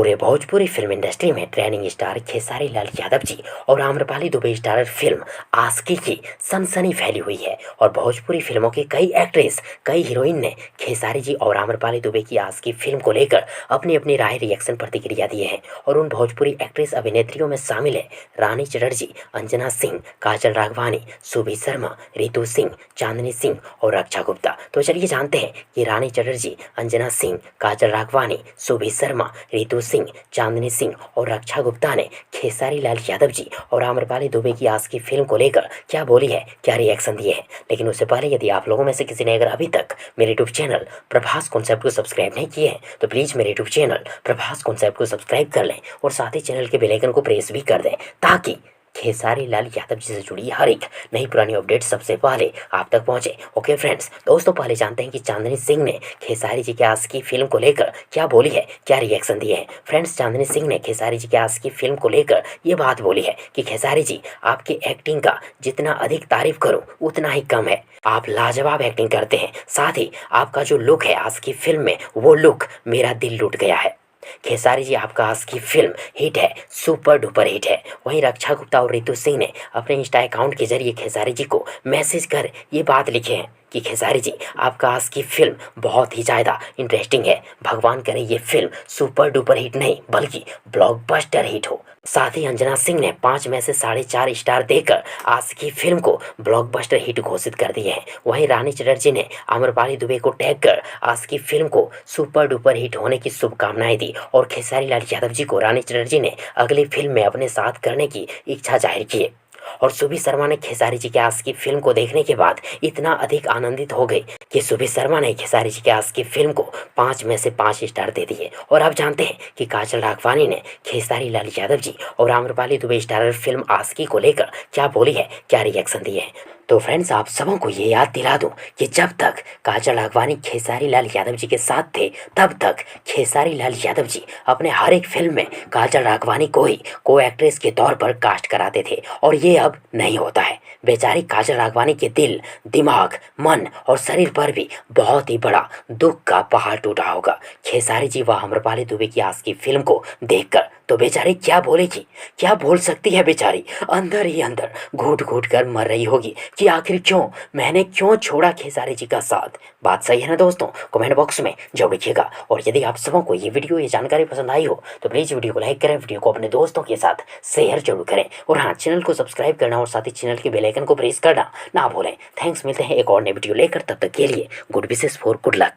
पूरे Bhojpuri film industry में trending star Khesari Lal Yadav ji और आम्रपाली दुबे स्टारर फिल्म आशिकी की सनसनी फैली हुई है। और भोजपुरी फिल्मों के कई एक्ट्रेस, कई हीरोइन ने खेसारी जी और आम्रपाली दुबे की आशिकी फिल्म को लेकर अपनी अपनी राय, रिएक्शन, प्रतिक्रिया दिए हैं। और उन भोजपुरी एक्ट्रेस अभिनेत्रियों में शामिल है रानी चटर्जी, अंजना सिंह, काजल राघवानी, सुबी शर्मा, रितु सिंह, चांदनी सिंह और रक्षा गुप्ता। तो चलिए जानते हैं कि रानी चटर्जी, अंजना सिंह, काजल राघवानी, सुबी शर्मा, रितु सिंह, चांदनी सिंह और रक्षा गुप्ता ने खेसारी लाल यादव जी और आम्रपाली दुबे की आशिकी फिल्म को लेकर क्या बोली है, क्या रिएक्शन दिए हैं। लेकिन उससे पहले यदि आप लोगों में से किसी ने अगर अभी तक मेरे यूट्यूब चैनल प्रभास कॉन्सेप्ट को सब्सक्राइब नहीं किए हैं तो प्लीज़ मेरे यूट्यूब चैनल प्रभास कॉन्सेप्ट को सब्सक्राइब कर लें और साथ ही चैनल के बेल आइकन को प्रेस भी कर दें, ताकि खेसारी लाल यादव जी से जुड़ी हर एक नई पुरानी अपडेट सबसे पहले आप तक पहुंचे। ओके फ्रेंड्स, दोस्तों पहले जानते हैं कि चांदनी सिंह ने खेसारी जी के आशिकी फिल्म को लेकर क्या बोली है, क्या रिएक्शन दिए हैं। फ्रेंड्स, चांदनी सिंह ने खेसारी जी के आशिकी फिल्म को लेकर ये बात बोली है कि खेसारी जी, आपकी एक्टिंग का जितना अधिक तारीफ करो उतना ही कम है। आप लाजवाब एक्टिंग करते हैं, साथ ही आपका जो लुक है आशिकी फिल्म में, वो लुक मेरा दिल लूट गया है। खेसारी जी, आपका आशिकी फिल्म हिट है, सुपर डुपर हिट है। वहीं रक्षा गुप्ता और रितु सिंह ने अपने इंस्टा अकाउंट के जरिए खेसारी जी को मैसेज कर ये बात लिखे हैं कि खेसारी जी, आपका आशिकी फिल्म बहुत ही ज़्यादा इंटरेस्टिंग है। भगवान करे ये फिल्म सुपर डुपर हिट नहीं बल्कि ब्लॉकबस्टर हिट हो। साथ ही अंजना सिंह ने 5 में से 4.5 स्टार देकर आशिकी फिल्म को ब्लॉकबस्टर हिट घोषित कर दिए हैं। वहीं रानी चटर्जी ने आम्रपाली दुबे को टैग कर आशिकी फिल्म को सुपर डुपर हिट होने की शुभकामनाएं दी। और खेसारी लाल यादव जी को रानी चटर्जी ने अगली फिल्म में अपने साथ करने की इच्छा जाहिर की है। और सुबी शर्मा ने खेसारी जी के आशिकी फिल्म को देखने के बाद इतना अधिक आनंदित हो गई कि सुबी शर्मा ने खेसारी जी के आशिकी फिल्म को 5 में से 5 स्टार दे दिए। और अब जानते हैं कि काजल राघवानी ने खेसारी लाल यादव जी और आम्रपाली दुबे स्टारर फिल्म आशिकी को लेकर क्या बोली है, क्या रिएक्शन दिए हैं। तो फ्रेंड्स, आप सबों को ये याद दिला दूं कि जब तक काजल राघवानी खेसारी लाल यादव जी के साथ थे तब तक खेसारी लाल यादव जी अपने हर एक फिल्म में काजल राघवानी को ही को एक्ट्रेस के तौर पर कास्ट कराते थे। और ये अब नहीं होता है। बेचारी काजल राघवानी के दिल, दिमाग, मन और शरीर पर भी बहुत ही बड़ा दुख का पहाड़ टूटा होगा खेसारी जी व आम्रपाली दुबे की आशिकी फिल्म को देखकर। तो बेचारी क्या बोलेगी, क्या बोल सकती है बेचारी, अंदर ही अंदर घुट घुट कर मर रही होगी कि आखिर क्यों, मैंने क्यों छोड़ा खेसारी जी का साथ। बात सही है ना दोस्तों? कमेंट बॉक्स में जरूर लिखिएगा। और यदि आप सबों को ये वीडियो, ये जानकारी पसंद आई हो तो प्लीज़ वीडियो को लाइक करें, वीडियो को अपने दोस्तों के साथ शेयर जरूर करें। और हाँ, चैनल को सब्सक्राइब करना और साथ ही चैनल के बेल आइकन को प्रेस करना ना भूलें। थैंक्स, मिलते हैं एक और नई वीडियो लेकर, तब तक के लिए good wishes for good luck.